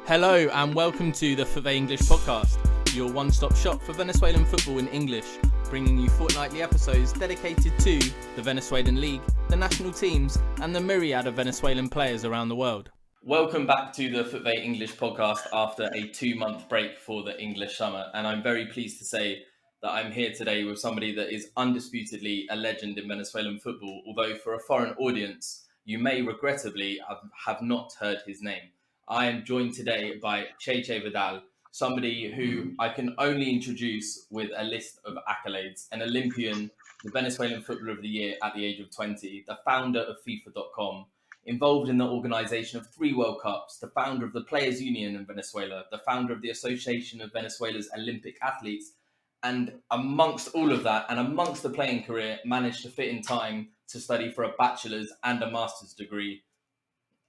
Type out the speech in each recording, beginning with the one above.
Hello and welcome to the FUTVE English Podcast, your one-stop shop for Venezuelan football in English, bringing you fortnightly episodes dedicated to the Venezuelan League, the national teams and the myriad of Venezuelan players around the world. Welcome back to the FUTVE English Podcast after a 2-month break for the English summer, and I'm very pleased to say that I'm here today with somebody that is undisputedly a legend in Venezuelan football, although for a foreign audience, you may regrettably have not heard his name. I am joined today by Cheche Vidal, somebody who I can only introduce with a list of accolades: an Olympian, the Venezuelan Footballer of the Year at the age of 20, the founder of FIFA.com, involved in the organisation of 3 World Cups, the founder of the Players Union in Venezuela, the founder of the Association of Venezuela's Olympic Athletes, and amongst all of that, and amongst the playing career, managed to fit in time to study for a bachelor's and a master's degree.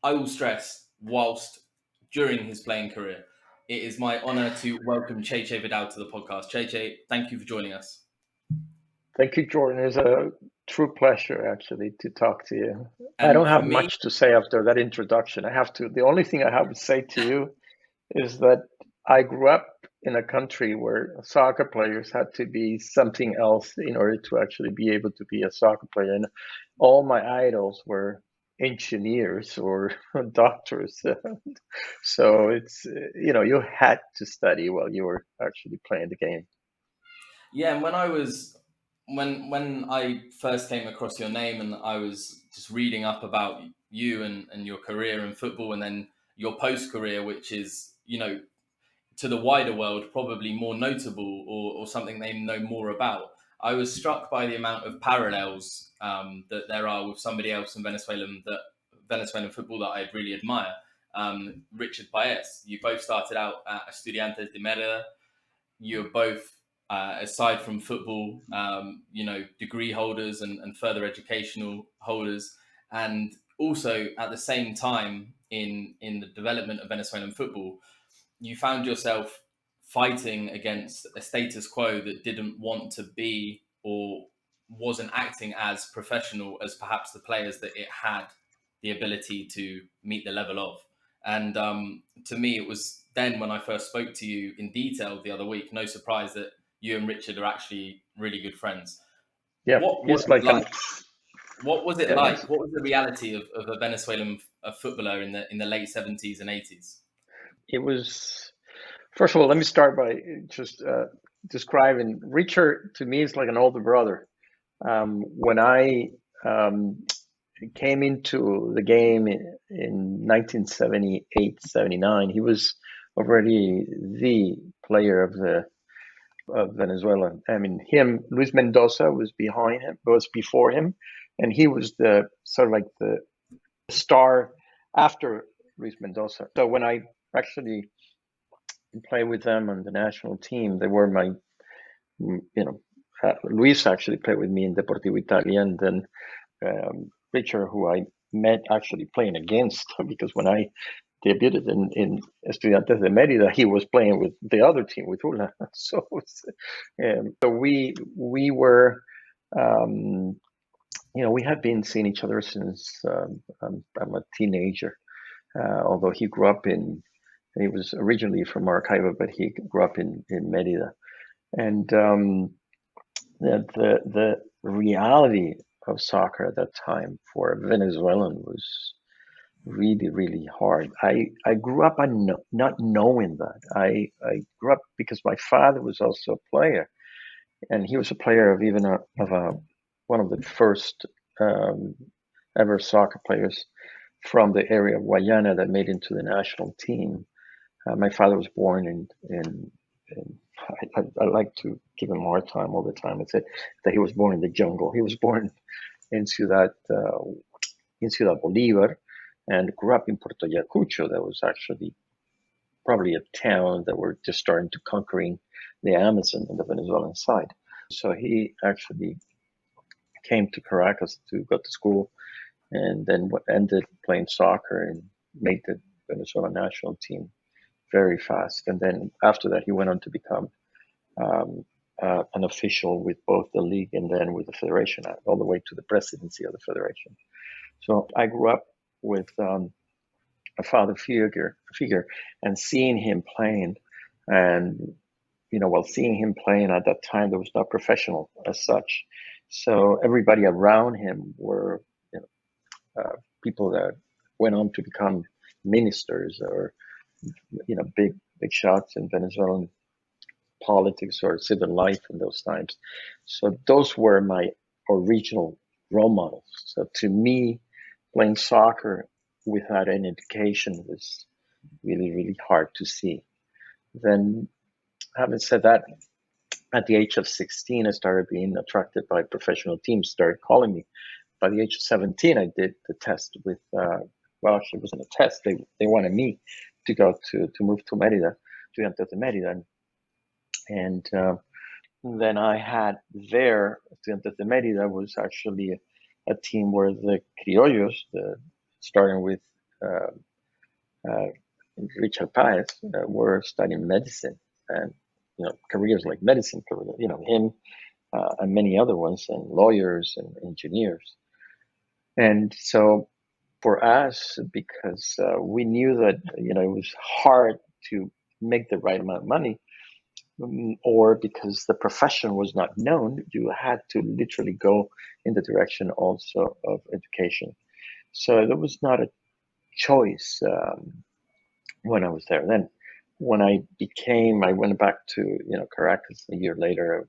I will stress, whilst during his playing career. It is my honour to welcome Cheche Vidal to the podcast. Cheche, thank you for joining us. Thank you, Jordan. It's a true pleasure, actually, to talk to you. And I don't have much to say after that introduction. The only thing I have to say to you is that I grew up in a country where soccer players had to be something else in order to actually be able to be a soccer player. And all my idols were engineers or doctors. So it's, you had to study while you were actually playing the game. Yeah, and when I first came across your name and I was just reading up about you and your career in football, and then your post-career, which is, to the wider world, probably more notable or something they know more about, I was struck by the amount of parallels that there are with somebody else in Venezuelan football that I really admire, Richard Paez. You both started out at Estudiantes de Merida. You're both, aside from football, degree holders and further educational holders, and also at the same time in the development of Venezuelan football, you found yourself fighting against a status quo that didn't want to be or wasn't acting as professional as perhaps the players that it had the ability to meet the level of. And to me, it was then when I first spoke to you in detail the other week, no surprise that you and Richard are actually really good friends. Yeah, What was it like? What was it like? What was the reality of a Venezuelan footballer in the late 70s and 80s? It was, first of all, let me start by just describing Richard. To me, is like an older brother. When I came into the game in 1978-79, he was already the player of Venezuela. I mean, Luis Mendoza was before him, and he was the sort of like the star after Luis Mendoza. So when I actually play with them on the national team, they were my, Luis actually played with me in Deportivo Italia, and then Richard, who I met actually playing against, because when I debuted in Estudiantes de Merida, he was playing with the other team, with Ula. So we were, we had been seeing each other since I'm a teenager. Although he was originally from Maracaibo, but he grew up in Merida. And the reality of soccer at that time for a Venezuelan was really, really hard. I grew up not knowing that. I grew up because my father was also a player, and he was a player of one of the first ever soccer players from the area of Guayana that made into the national team. My father was born in I like to give him a hard time all the time. I said that he was born in the jungle. He was born in Ciudad Bolívar and grew up in Puerto Ayacucho. That was actually probably a town that were just starting to conquering the Amazon on the Venezuelan side. So he actually came to Caracas to go to school, and then ended playing soccer and made the Venezuelan national team very fast. And then after that, he went on to become an official with both the league and then with the federation, all the way to the presidency of the federation. So I grew up with a father figure, and seeing him playing, and while seeing him playing at that time, there was not professional as such, so everybody around him were people that went on to become ministers or big shots in Venezuelan politics or civil life in those times. So those were my original role models. So to me, playing soccer without any education was really, really hard to see. Then, having said that, at the age of 16, I started being attracted by professional teams, started calling me. By the age of 17, I did the test with, actually it wasn't a test. They wanted me to go to move to Merida, to enter the Merida. And then I had there, Estudiantes de Merida was actually a team where the Criollos, starting with Richard Paez, were studying medicine and careers like medicine, him and many other ones, and lawyers and engineers. And so for us, because we knew that it was hard to make the right amount of money, or because the profession was not known, you had to literally go in the direction also of education. So there was not a choice when I was there. Then when I went back to Caracas a year later.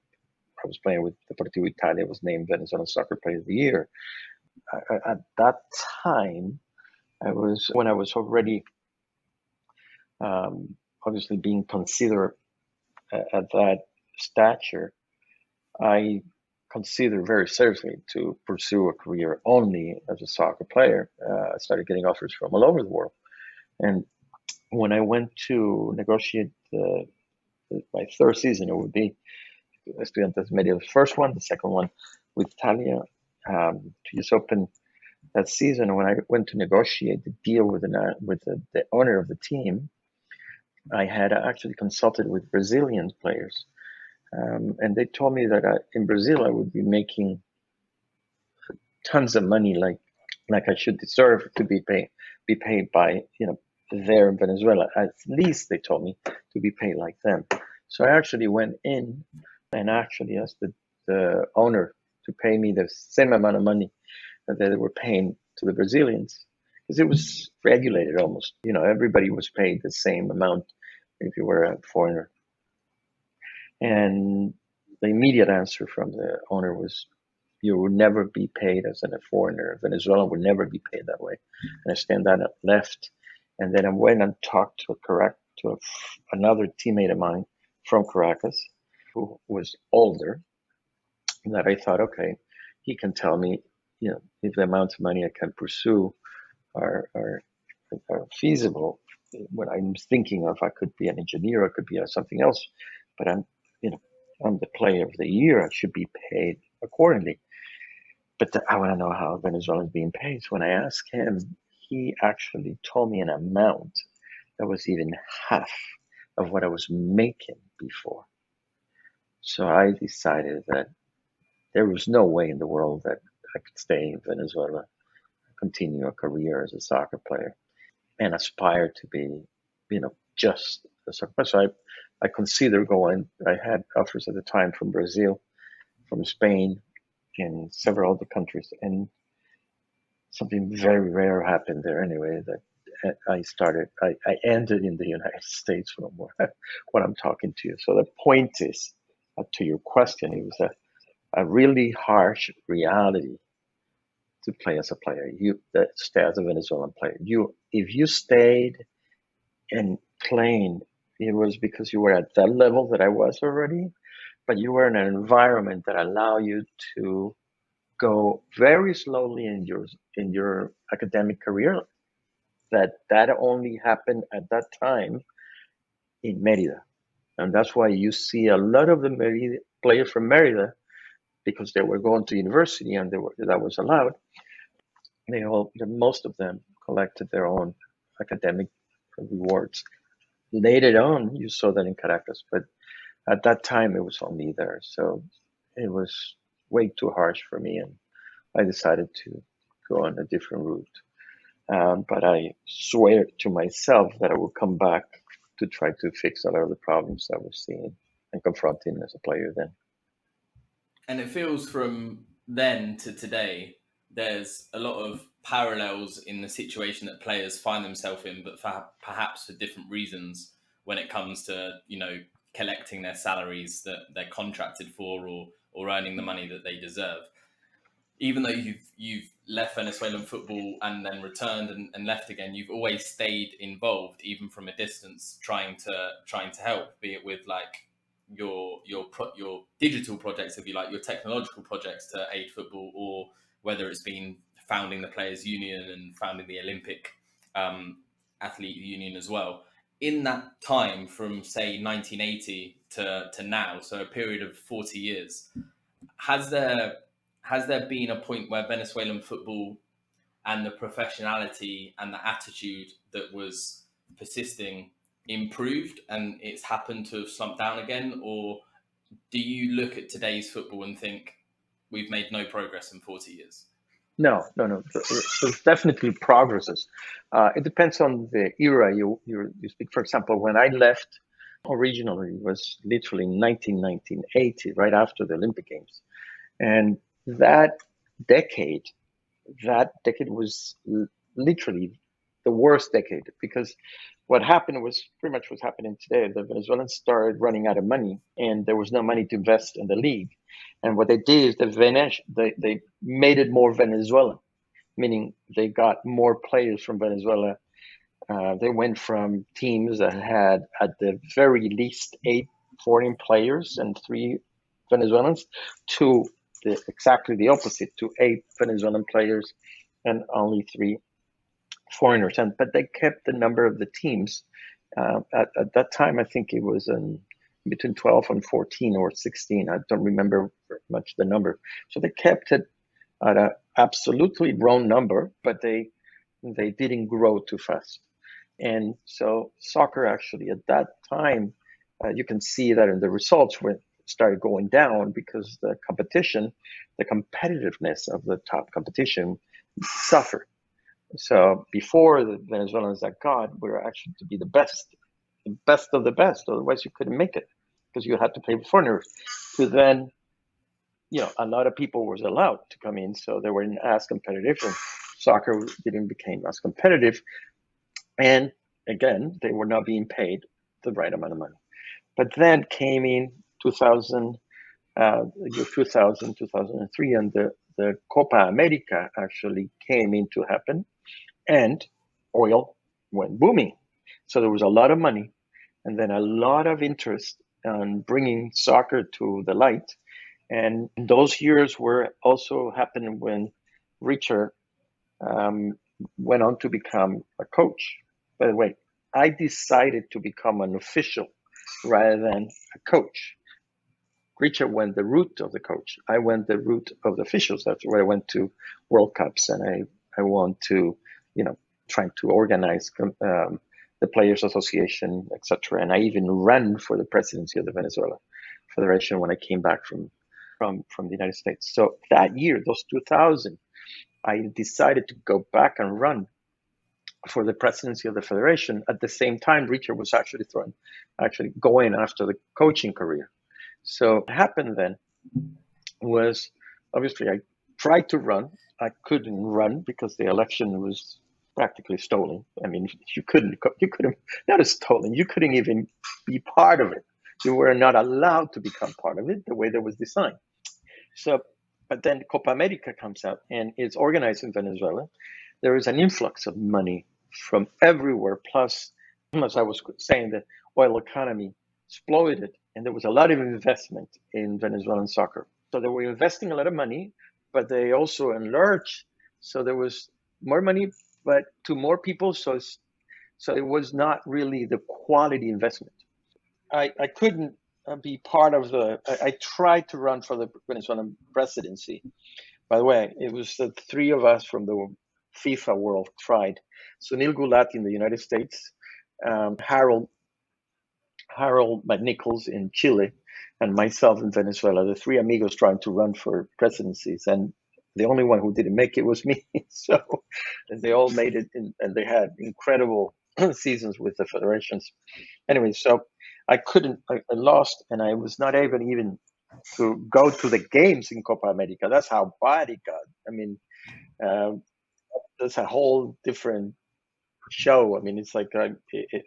I was playing with Deportivo Italia, was named Venezuelan Soccer Player of the Year. At that time, when I was already obviously being considered at that stature, I considered very seriously to pursue a career only as a soccer player. I started getting offers from all over the world. And when I went to negotiate my third season, it would be Estudiantes Media's first one, the second one with Italia, to just open that season. When I went to negotiate the deal with the owner of the team, I had actually consulted with Brazilian players, and they told me that in Brazil I would be making tons of money, like I should deserve to be paid by there in Venezuela. At least they told me to be paid like them. So I actually went in and actually asked the owner to pay me the same amount of money that they were paying to the Brazilians, because it was regulated almost. Everybody was paid the same amount if you were a foreigner. And the immediate answer from the owner was, you will never be paid as a foreigner. Venezuela will never be paid that way. And I stand that left. And then I went and talked to another teammate of mine from Caracas, who was older, that I thought, okay, he can tell me, if the amount of money I can pursue are feasible. When I'm thinking of, I could be an engineer, I could be something else, but I'm the player of the year. I should be paid accordingly. But I want to know how Venezuela is being paid. So when I asked him, he actually told me an amount that was even half of what I was making before. So I decided that there was no way in the world that I could stay in Venezuela, continue a career as a soccer player, and aspire to be, just a soccer player. So I considered going. I had offers at the time from Brazil, from Spain, and several other countries, and something very rare happened there anyway, that I ended in the United States from what I'm talking to you. So the point is, to your question, it was a really harsh reality to play as a player. Stay as a Venezuelan player. If you stayed and playing, it was because you were at that level that I was already, but you were in an environment that allowed you to go very slowly in your academic career. That only happened at that time in Merida, and that's why you see a lot of the Merida players from Merida, because they were going to university and that was allowed. Most of them collected their own academic rewards. Later on, you saw that in Caracas, but at that time it was only there. So it was way too harsh for me, and I decided to go on a different route. But I swear to myself that I will come back to try to fix a lot of the problems I was seeing and confronting as a player then. And it feels from then to today, there's a lot of parallels in the situation that players find themselves in, but perhaps for different reasons when it comes to, collecting their salaries that they're contracted for, or earning the money that they deserve. Even though you've left Venezuelan football and then returned and left again, you've always stayed involved, even from a distance, trying to help, be it with like your digital projects, if you like, your technological projects to aid football, or whether it's been founding the Players Union and founding the Olympic Athlete Union as well. In that time, from say 1980 to now, so a period of 40 years, has there been a point where Venezuelan football and the professionality and the attitude that was persisting improved, and it's happened to have slumped down again? Or do you look at today's football and think we've made no progress in 40 years? No. There's definitely progresses. It depends on the era you speak. For example, when I left originally, it was literally 1980, right after the Olympic Games. And that decade was literally the worst decade, because what happened was pretty much what's happening today. The Venezuelans started running out of money, and there was no money to invest in the league. And what they did is they made it more Venezuelan, meaning they got more players from Venezuela. They went from teams that had at the very least 8 foreign players and 3 Venezuelans to exactly the opposite, to 8 Venezuelan players and only 3 foreigners. But they kept the number of the teams. At that time, I think it was between 12 and 14 or 16. I don't remember much the number. So they kept it at an absolutely wrong number, but they didn't grow too fast. And so soccer actually at that time, you can see that in the results when it started going down, because the competitiveness of the top competition suffered. So before the Venezuelans that got were actually to be the best of the best. Otherwise, you couldn't make it, because you had to play with foreigners. So then, a lot of people was allowed to come in, so they weren't as competitive, and soccer didn't become as competitive. And again, they were not being paid the right amount of money. But then came in 2000, 2003, and the Copa America actually came into happen, and oil went booming. So there was a lot of money, and then a lot of interest on bringing soccer to the light. And those years were also happening when Richard went on to become a coach. By the way, I decided to become an official rather than a coach. Richard went the route of the coach. I went the route of the officials. That's where I went to World Cups, and I want to, trying to organize the Players Association, etc. And I even ran for the presidency of the Venezuela Federation when I came back from the United States. So that year, those 2000, I decided to go back and run for the presidency of the federation. At the same time, Richard was actually going after the coaching career. So what happened then was, obviously, I tried to run. I couldn't run because the election was practically stolen. I mean, you couldn't, not stolen, you couldn't even be part of it. You were not allowed to become part of it the way that was designed. So, but then Copa America comes out and it's organized in Venezuela. There is an influx of money from everywhere. Plus, as I was saying, the oil economy exploded, and there was a lot of investment in Venezuelan soccer. So they were investing a lot of money, but they also enlarged. So there was more money, but to more people. So it was not really the quality investment. I couldn't be part of I tried to run for the Venezuelan presidency. By the way, it was the 3 of us from the FIFA world tried. Sunil Gulat in the United States, Harold McNichols in Chile, and myself in Venezuela, the 3 amigos trying to run for presidencies. And The only one who didn't make it was me. So they all made it, and they had incredible seasons with the federations. Anyway, so I lost, and I was not able even to go to the games in Copa America. That's how bad it got. I mean, um, that's a whole different show. I mean, it's like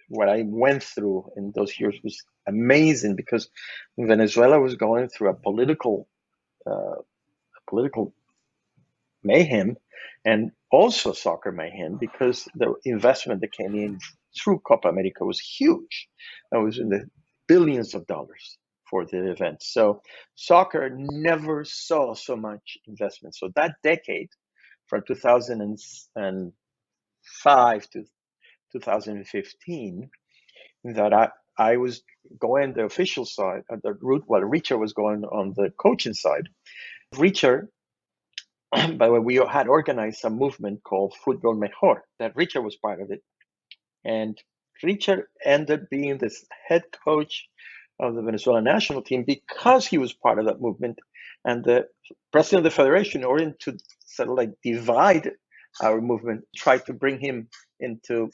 what I went through in those years was amazing, because Venezuela was going through a political mayhem, and also soccer mayhem, because the investment that came in through Copa America was huge. It was in the billions of dollars for the event. So soccer never saw so much investment. So that decade, from 2005 to 2015, that I was going the official side at the route, while Richard was going on the coaching side. Richard, by the way, we had organized a movement called Fútbol Mejor, that Richard was part of it. And Richard ended up being the head coach of the Venezuelan national team because he was part of that movement. And the president of the federation, in order to sort of like divide our movement, tried to bring him into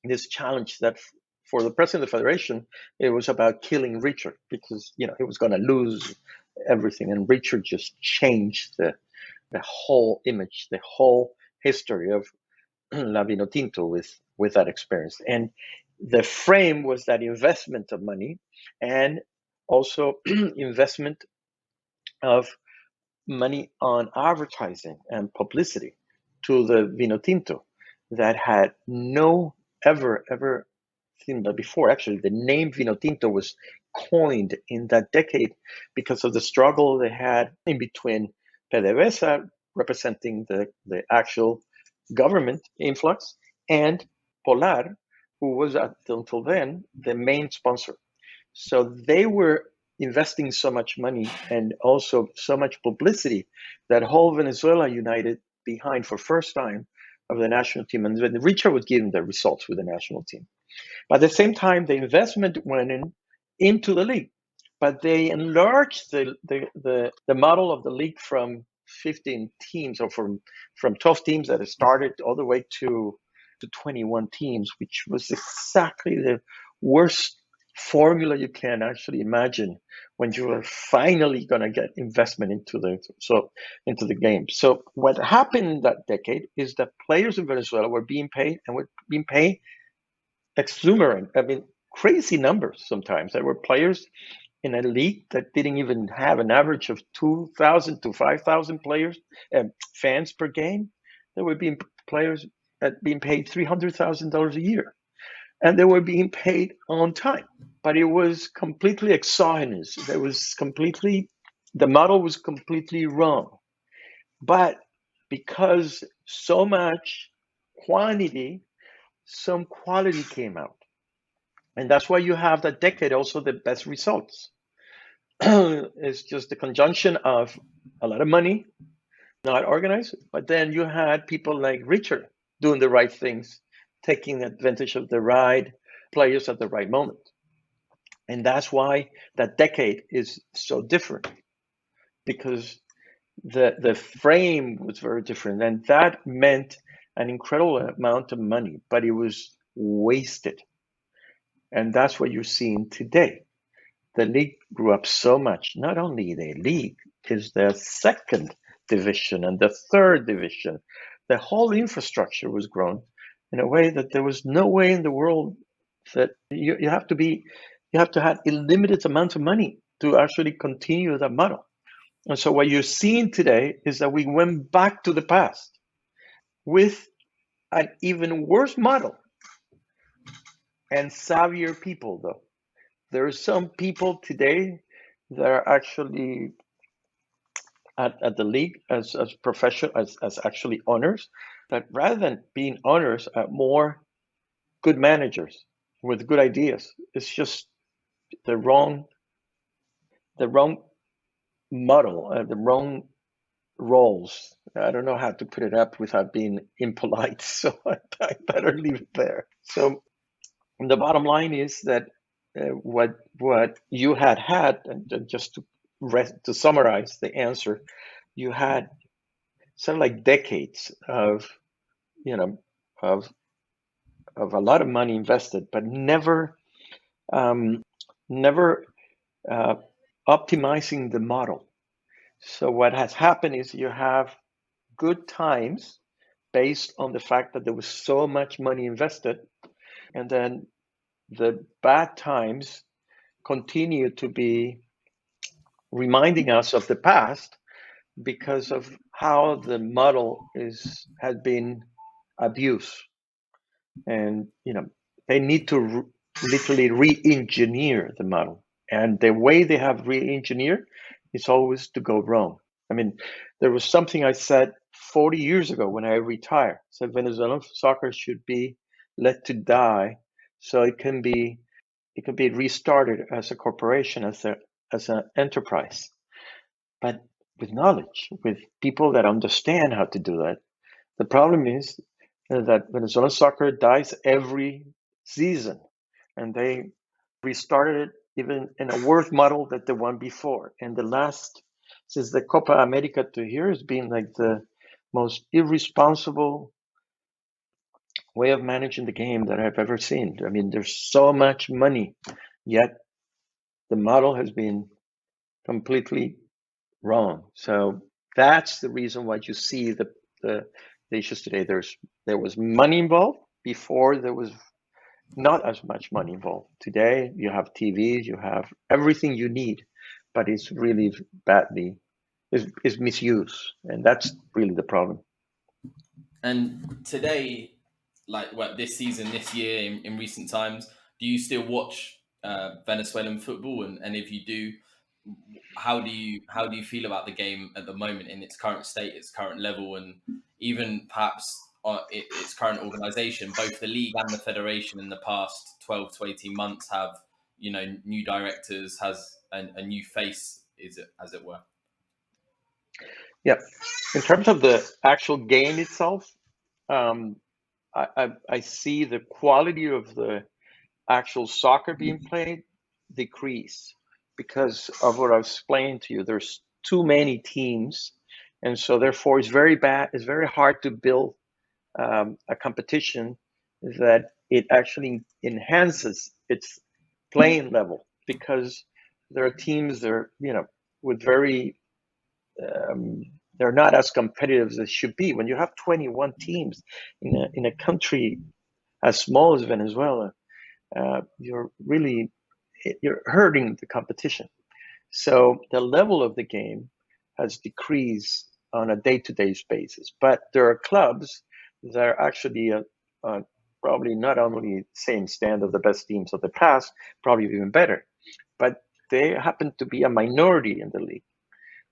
this challenge that for the president of the federation, it was about killing Richard, because, he was going to lose everything. And Richard just changed the whole image, the whole history of La Vinotinto with that experience. And the frame was that investment of money, and also investment of money on advertising and publicity to the Vinotinto that had no ever seen that before. Actually, the name Vinotinto was coined in that decade because of the struggle they had in between PDVSA, representing the actual government influx, and Polar, who was until then the main sponsor. So they were investing so much money and also so much publicity that whole Venezuela united behind for first time of the national team. And Richard was giving the results with the national team. But at the same time, the investment went into the league, but they enlarged the model of the league from 15 teams, or from 12 teams that it started, all the way to 21 teams, which was exactly the worst formula you can actually imagine when you are finally going to get investment into the game. So what happened in that decade is that players in Venezuela were being paid, and were being paid exuberant, crazy numbers. Sometimes there were players in a league that didn't even have an average of 2,000 to 5,000 players, fans per game. There were being players that being paid $300,000 a year, and they were being paid on time. But it was completely exogenous. The model was completely wrong. But because so much quantity, some quality came out. And that's why you have that decade also the best results. It's just the conjunction of a lot of money, not organized, but then you had people like Richard doing the right things, taking advantage of the right players at the right moment. And that's why that decade is so different, because the frame was very different. And that meant an incredible amount of money, but it was wasted. And that's what you're seeing today. The league grew up so much. Not only the league is the second division and the third division. The whole infrastructure was grown in a way that there was no way in the world that you have to have a limited amount of money to actually continue that model. And so what you're seeing today is that we went back to the past with an even worse model and savvier people, though. There are some people today that are actually at the league as professional, as actually owners, that rather than being owners are more good managers with good ideas. It's just the wrong model, the wrong roles. I don't know how to put it up without being impolite, so I better leave it there. So the bottom line is that what you had, and just to summarize the answer, you had sort of like decades of, you know, of a lot of money invested, but never uh, optimizing the model. So what has happened is you have good times based on the fact that there was so much money invested, and then the bad times continue to be reminding us of the past because of how the model has been abused. And they need to literally re-engineer the model, and the way they have re-engineered is always to go wrong. I mean, there was something I said 40 years ago when I retired. I said Venezuelan soccer should be let to die so it can be restarted as a corporation, as an enterprise, but with knowledge, with people that understand how to do that. The problem is that Venezuelan soccer dies every season, and they restarted it even in a worse model than the one before. And the last, since the Copa America to here, has been like the most irresponsible way of managing the game that I've ever seen. I mean, there's so much money, yet the model has been completely wrong. So that's the reason why you see the issues today. There was money involved before. There was not as much money involved. Today you have TVs, you have everything you need, but it's really badly is misused, and that's really the problem. And today, this season, this year, in recent times, do you still watch Venezuelan football? And if you do, how do you feel about the game at the moment in its current state, its current level, and even perhaps its current organization? Both the league and the federation in the past 12 to 18 months have, new directors, has a new face, as it were. Yeah, in terms of the actual game itself, um, I see the quality of the actual soccer being played decrease because of what I was explaining to you. There's too many teams, and so therefore it's very bad. It's very hard to build a competition that it actually enhances its playing level, because there are teams that are, with very they're not as competitive as they should be. When you have 21 teams in a country as small as Venezuela, you're hurting the competition. So the level of the game has decreased on a day-to-day basis. But there are clubs that are actually probably not only the same standard of the best teams of the past, probably even better, but they happen to be a minority in the league.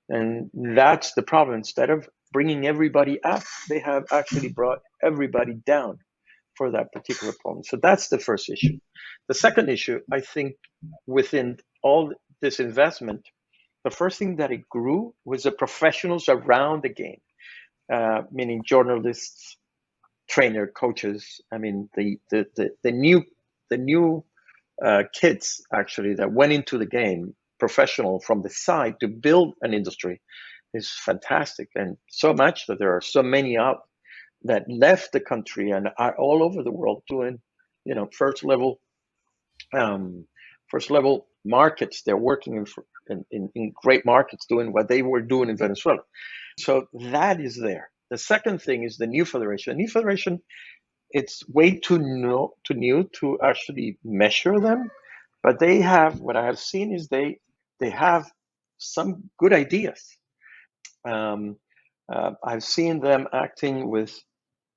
And that's the problem. Instead of bringing everybody up, they have actually brought everybody down for that particular problem. So that's the first issue. The second issue, I think, within all this investment, the first thing that it grew was the professionals around the game, meaning journalists, trainer, coaches. I mean, the new kids actually that went into the game, professional from the side to build an industry, is fantastic. And so much that there are so many out that left the country and are all over the world doing, first level markets. They're working in great markets doing what they were doing in Venezuela. So that is there. The second thing is the new federation. The new federation, it's way too new to actually measure them, but they have, what I have seen is they have some good ideas. I've seen them acting with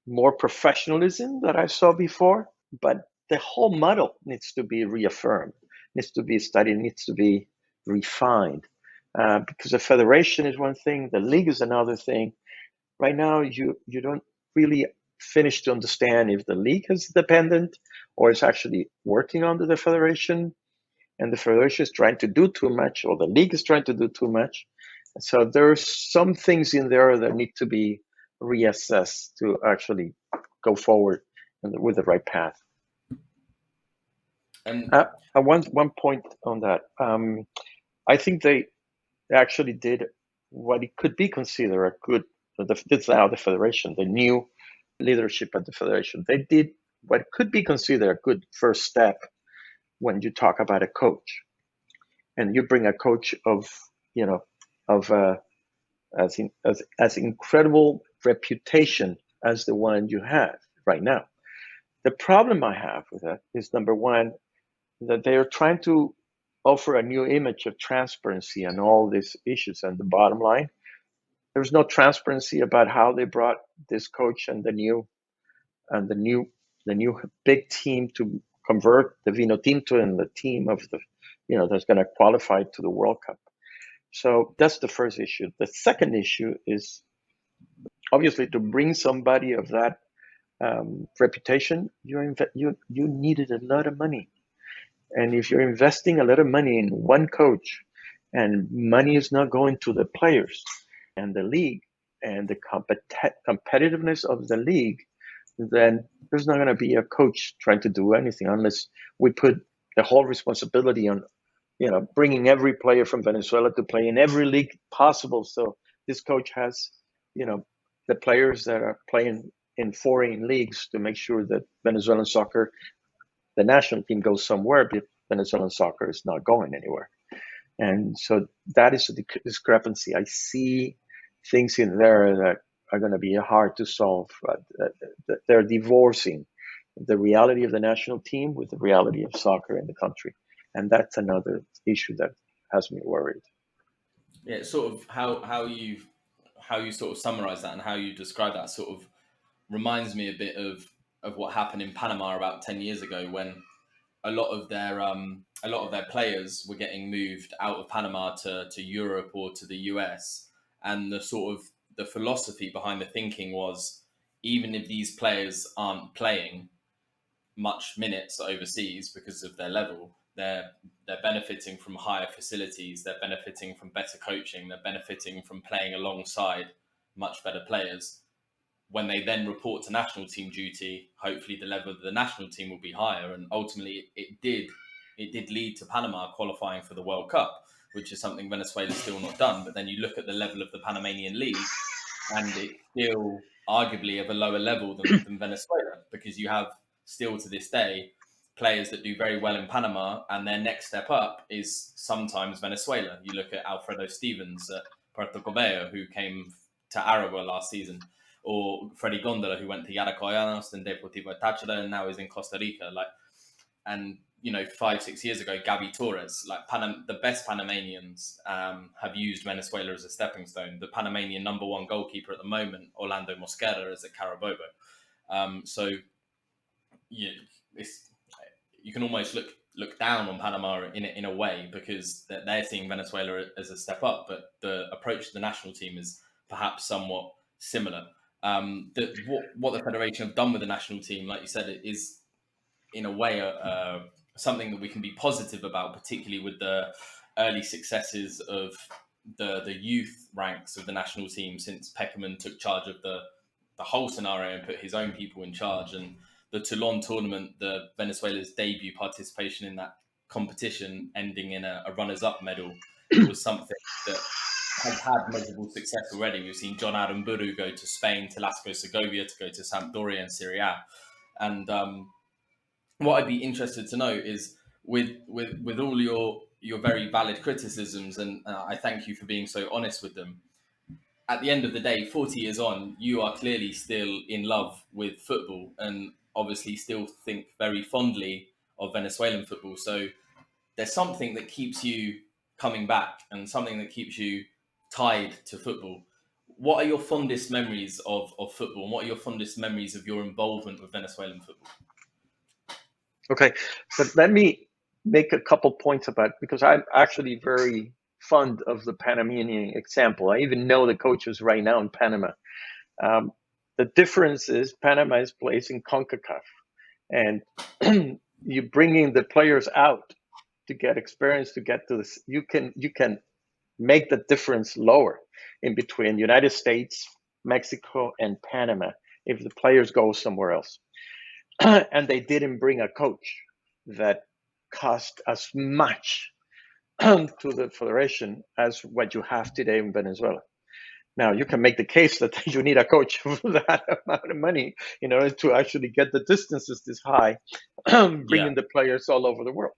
more professionalism that I saw before, but the whole model needs to be reaffirmed, needs to be studied, needs to be refined, because the federation is one thing, the league is another thing. Right now, you don't really finish to understand if the league is dependent or is actually working under the federation, and the federation is trying to do too much, or the league is trying to do too much. So there's some things in there that need to be reassessed to actually go forward with the right path. And one point on that, I think they actually did what it could be considered a good This now the federation, the new leadership at the federation, they did what could be considered a good first step when you talk about a coach, and you bring a coach of as incredible reputation as the one you have right now. The problem I have with that is, number one, that they are trying to offer a new image of transparency and all these issues. And the bottom line, there's no transparency about how they brought this coach and the new big team to convert the Vino Tinto and the team of the that's going to qualify to the World Cup. So that's the first issue. The second issue is obviously to bring somebody of that reputation. You needed a lot of money, and if you're investing a lot of money in one coach, and money is not going to the players and the league and the competitiveness of the league, then there's not going to be a coach trying to do anything unless we put the whole responsibility on bringing every player from Venezuela to play in every league possible. So this coach has, the players that are playing in foreign leagues to make sure that Venezuelan soccer, the national team, goes somewhere, but Venezuelan soccer is not going anywhere. And so that is a discrepancy. I see things in there that are going to be hard to solve. They're divorcing the reality of the national team with the reality of soccer in the country. And that's another issue that has me worried. Yeah, sort of how you sort of summarize that and how you describe that sort of reminds me a bit of what happened in Panama about 10 years ago, when a lot of their players were getting moved out of Panama to Europe or to the US, and the philosophy behind the thinking was, even if these players aren't playing much minutes overseas because of their level, they're benefiting from higher facilities, they're benefiting from better coaching, they're benefiting from playing alongside much better players. When they then report to national team duty, hopefully the level of the national team will be higher. And ultimately it did lead to Panama qualifying for the World Cup, which is something Venezuela's still not done. But then you look at the level of the Panamanian league, and it's still arguably of a lower level than Venezuela, because you have still to this day players that do very well in Panama, and their next step up is sometimes Venezuela. You look at Alfredo Stevens at Puerto Cabello, who came to Aragua last season, or Freddy Gondola, who went to Yaracuyanos and Deportivo Táchira and now is in Costa Rica. And 5-6 years ago, Gaby Torres, the best Panamanians have used Venezuela as a stepping stone. The Panamanian number one goalkeeper at the moment, Orlando Mosquera, is at Carabobo. So you can almost look down on Panama in a way, because they're seeing Venezuela as a step up, but the approach to the national team is perhaps somewhat similar. What the federation have done with the national team, like you said, is in a way something that we can be positive about, particularly with the early successes of the youth ranks of the national team since Peckerman took charge of the whole scenario and put his own people in charge. And the Toulon tournament, the Venezuela's debut participation in that competition, ending in a runners-up medal, was something that has had measurable success already. We've seen John Aramburu go to Spain, to Lasco Segovia, to go to Sampdoria and Serie A. And what I'd be interested to know is, with all your very valid criticisms, and I thank you for being so honest with them, at the end of the day, 40 years on, you are clearly still in love with football and obviously still think very fondly of Venezuelan football. So there's something that keeps you coming back and something that keeps you tied to football. What are your fondest memories of football, and what are your fondest memories of your involvement with Venezuelan football? Okay, but let me make a couple points about, because I'm actually very fond of the Panamanian example. I even know the coaches right now in Panama. The difference is Panama is placing CONCACAF, and you bringing the players out to get experience, to get to this. You can make the difference lower in between United States, Mexico, and Panama if the players go somewhere else. And they didn't bring a coach that cost as much to the federation as what you have today in Venezuela. Now, you can make the case that you need a coach for that amount of money in order to actually get the distances this high, Yeah. bringing the players all over the world.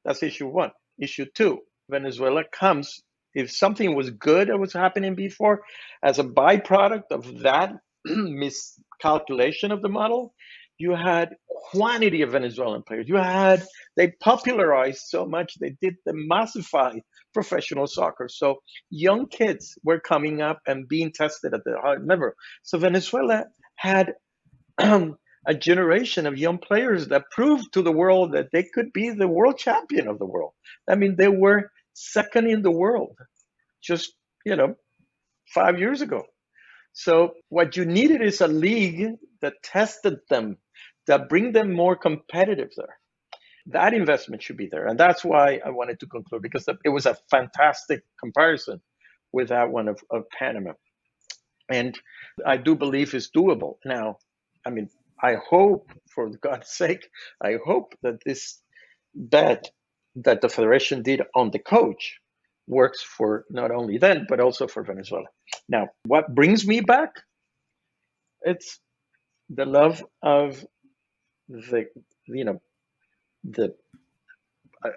That's issue one. Issue two, Venezuela comes, if something was good that was happening before, as a byproduct of that miscalculation of the model, you had quantity of Venezuelan players. They popularized so much, they did the massified professional soccer. So young kids were coming up and being tested at the high level. So Venezuela had a generation of young players that proved to the world that they could be the world champion of the world. I mean, they were second in the world just, 5 years ago. So what you needed is a league that tested them, that bring them more competitive there. That investment should be there. And that's why I wanted to conclude, because it was a fantastic comparison with that one of Panama. And I do believe it's doable. Now, I mean, I hope, for God's sake, I hope that this bet that the federation did on the coach works for not only them, but also for Venezuela. Now, what brings me back? It's the love of the, you know, the,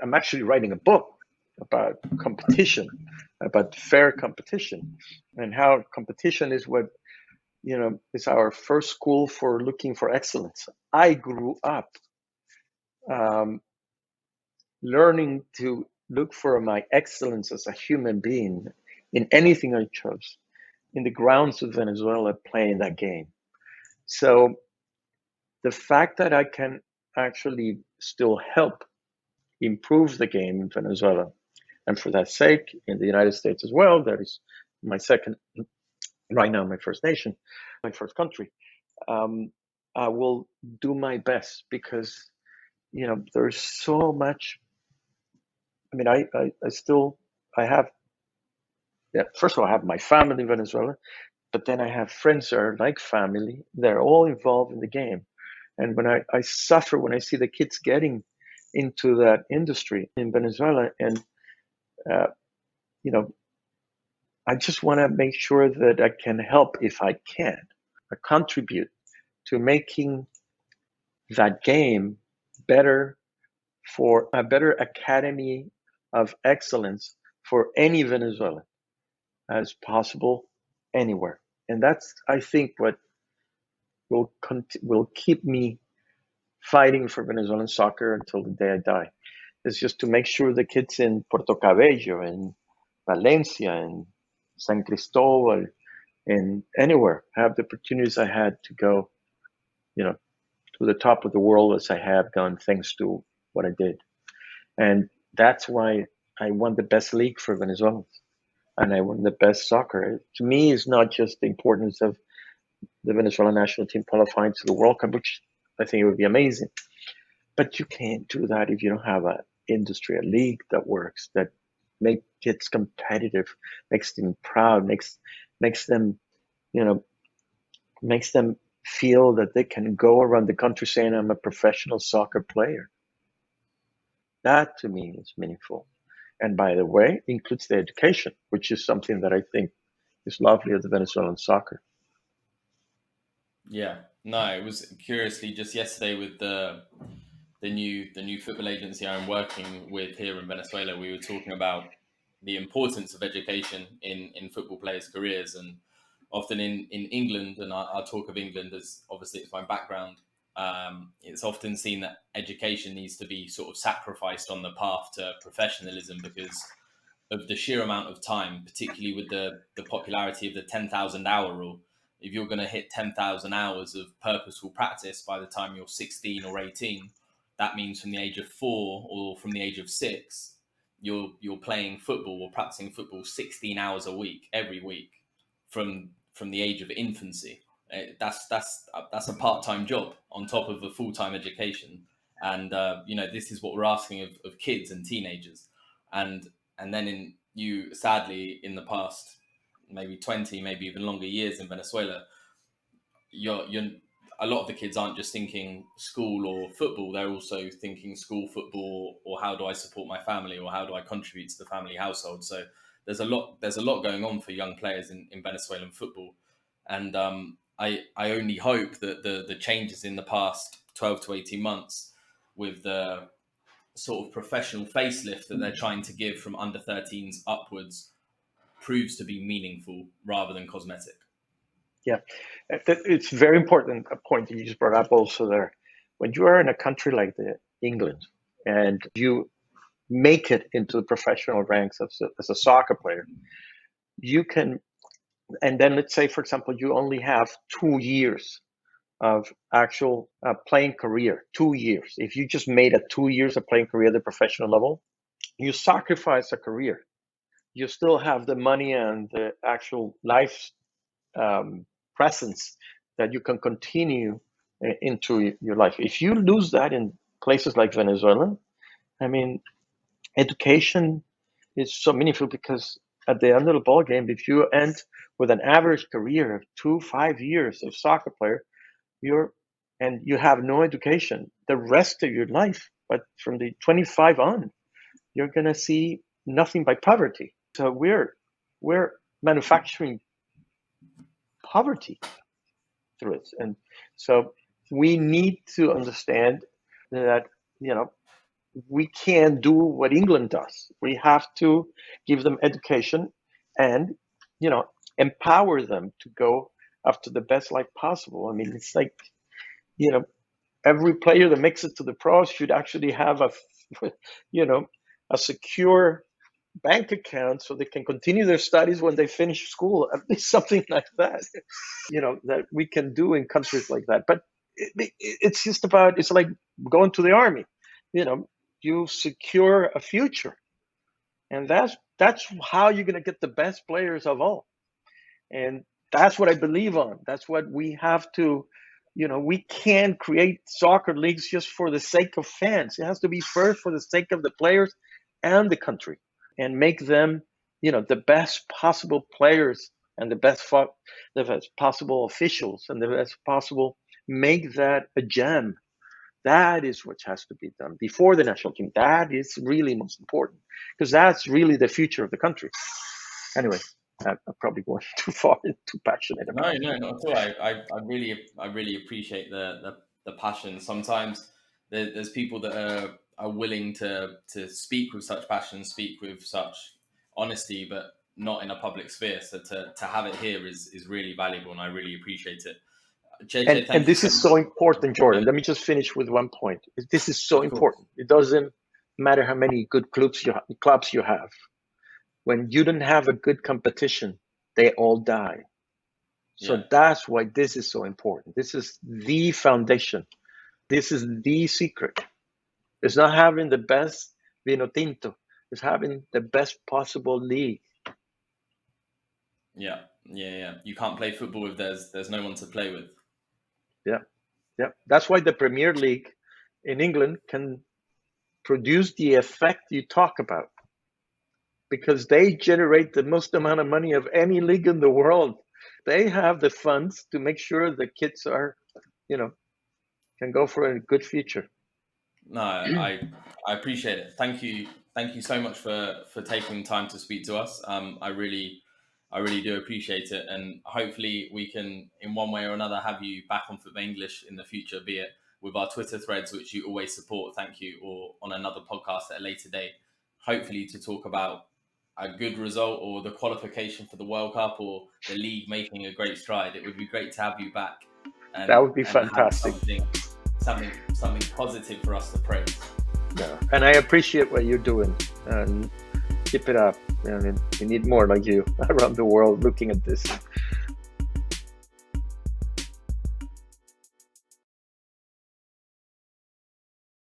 I'm actually writing a book about competition, about fair competition, and how competition is what is our first school for looking for excellence. I grew up um, learning to look for my excellence as a human being in anything I chose, in the grounds of Venezuela playing that game. So the fact that I can actually still help improve the game in Venezuela, and for that sake, in the United States as well, that is my second, right now, my first nation, my first country. I will do my best, because there's so much. I mean, I still, I have, yeah, first of all, I have my family in Venezuela, but then I have friends that are like family. They're all involved in the game. And when I suffer when I see the kids getting into that industry in Venezuela, and uh, you know, I just want to make sure that I can help, if I can, contribute to making that game better, for a better academy of excellence for any Venezuelan as possible anywhere. And that's, I think, what will keep me fighting for Venezuelan soccer until the day I die. Is just to make sure the kids in Puerto Cabello and Valencia and San Cristobal and anywhere have the opportunities I had to go, to the top of the world as I have gone, thanks to what I did. And that's why I want the best league for Venezuelans, and I want the best soccer. To me, it's not just the importance of the Venezuelan national team qualifying to the World Cup, which I think it would be amazing. But you can't do that if you don't have an industry, a league that works, that makes kids competitive, makes them proud, makes them, makes them feel that they can go around the country saying, I'm a professional soccer player. That to me is meaningful. And by the way, includes the education, which is something that I think is lovely of the Venezuelan soccer. Yeah, no, it was curiously just yesterday with the new football agency I'm working with here in Venezuela. We were talking about the importance of education in football players' careers, and often in England, and I'll talk of England as obviously it's my background. It's often seen that education needs to be sort of sacrificed on the path to professionalism because of the sheer amount of time, particularly with the popularity of the 10,000 hour rule. If you're going to hit 10,000 hours of purposeful practice by the time you're 16 or 18, that means from the age of 4 or from the age of 6, you're playing football or practicing football 16 hours a week, every week, from the age of infancy. That's a part-time job on top of a full-time education. And this is what we're asking of kids and teenagers. And then sadly in the past maybe 20, maybe even longer years in Venezuela, you're a lot of the kids aren't just thinking school or football, they're also thinking school, football, or how do I support my family, or how do I contribute to the family household. So there's a lot going on for young players in Venezuelan football, and I only hope that the changes in the past 12 to 18 months with the sort of professional facelift that they're trying to give from under 13s upwards proves to be meaningful rather than cosmetic. Yeah, it's very important, a point that you just brought up also there. When you are in a country like England and you make it into the professional ranks as a soccer player, you can, and then let's say, for example, you only have 2 years of actual playing career, 2 years. If you just made 2 years of playing career at the professional level, you sacrifice a career. You still have the money and the actual life presence that you can continue into your life. If you lose that in places like Venezuela, I mean, education is so meaningful, because at the end of the ball game, if you end with an average career of 5 years of soccer player, and you have no education the rest of your life, but from the 25 on, you're going to see nothing but poverty. So we're manufacturing poverty through it. And so we need to understand that, we can't do what England does. We have to give them education and, empower them to go after the best life possible. I mean, it's like, every player that makes it to the pros should actually have a secure bank account so they can continue their studies when they finish school. At least something like that, that we can do in countries like that. But it's like going to the army. You secure a future, and that's how you're going to get the best players of all. And that's what I believe on. That's what we have to, we can't create soccer leagues just for the sake of fans. It has to be first for the sake of the players and the country, and make them, the best possible players and the best possible officials and the best possible, make that a gem. That is what has to be done before the national team. That is really most important, because that's really the future of the country. Anyway, I'm probably going too far and too passionate about it. No, not at all. I really appreciate the passion. Sometimes there's people that are willing to speak with such passion, speak with such honesty, but not in a public sphere. So to have it here is really valuable, and I really appreciate it. Cheche, and this is so important, Jordan. Let me just finish with one point. This is so important. It doesn't matter how many good clubs you have. When you don't have a good competition, they all die. So that's why this is so important. This is the foundation. This is the secret. It's not having the best vino tinto. It's having the best possible league. Yeah. You can't play football if there's no one to play with. Yeah. That's why the Premier League in England can produce the effect you talk about, because they generate the most amount of money of any league in the world. They have the funds to make sure the kids are, can go for a good future. No, I appreciate it. Thank you so much for taking time to speak to us. I really do appreciate it, and hopefully we can, in one way or another, have you back on FUTVE English in the future, be it with our Twitter threads, which you always support, thank you, or on another podcast at a later date, hopefully to talk about a good result or the qualification for the World Cup or the league making a great stride. It would be great to have you back. And that would be fantastic. Something positive for us to praise. Yeah, and I appreciate what you're doing, and keep it up. I mean, we need more like you around the world looking at this.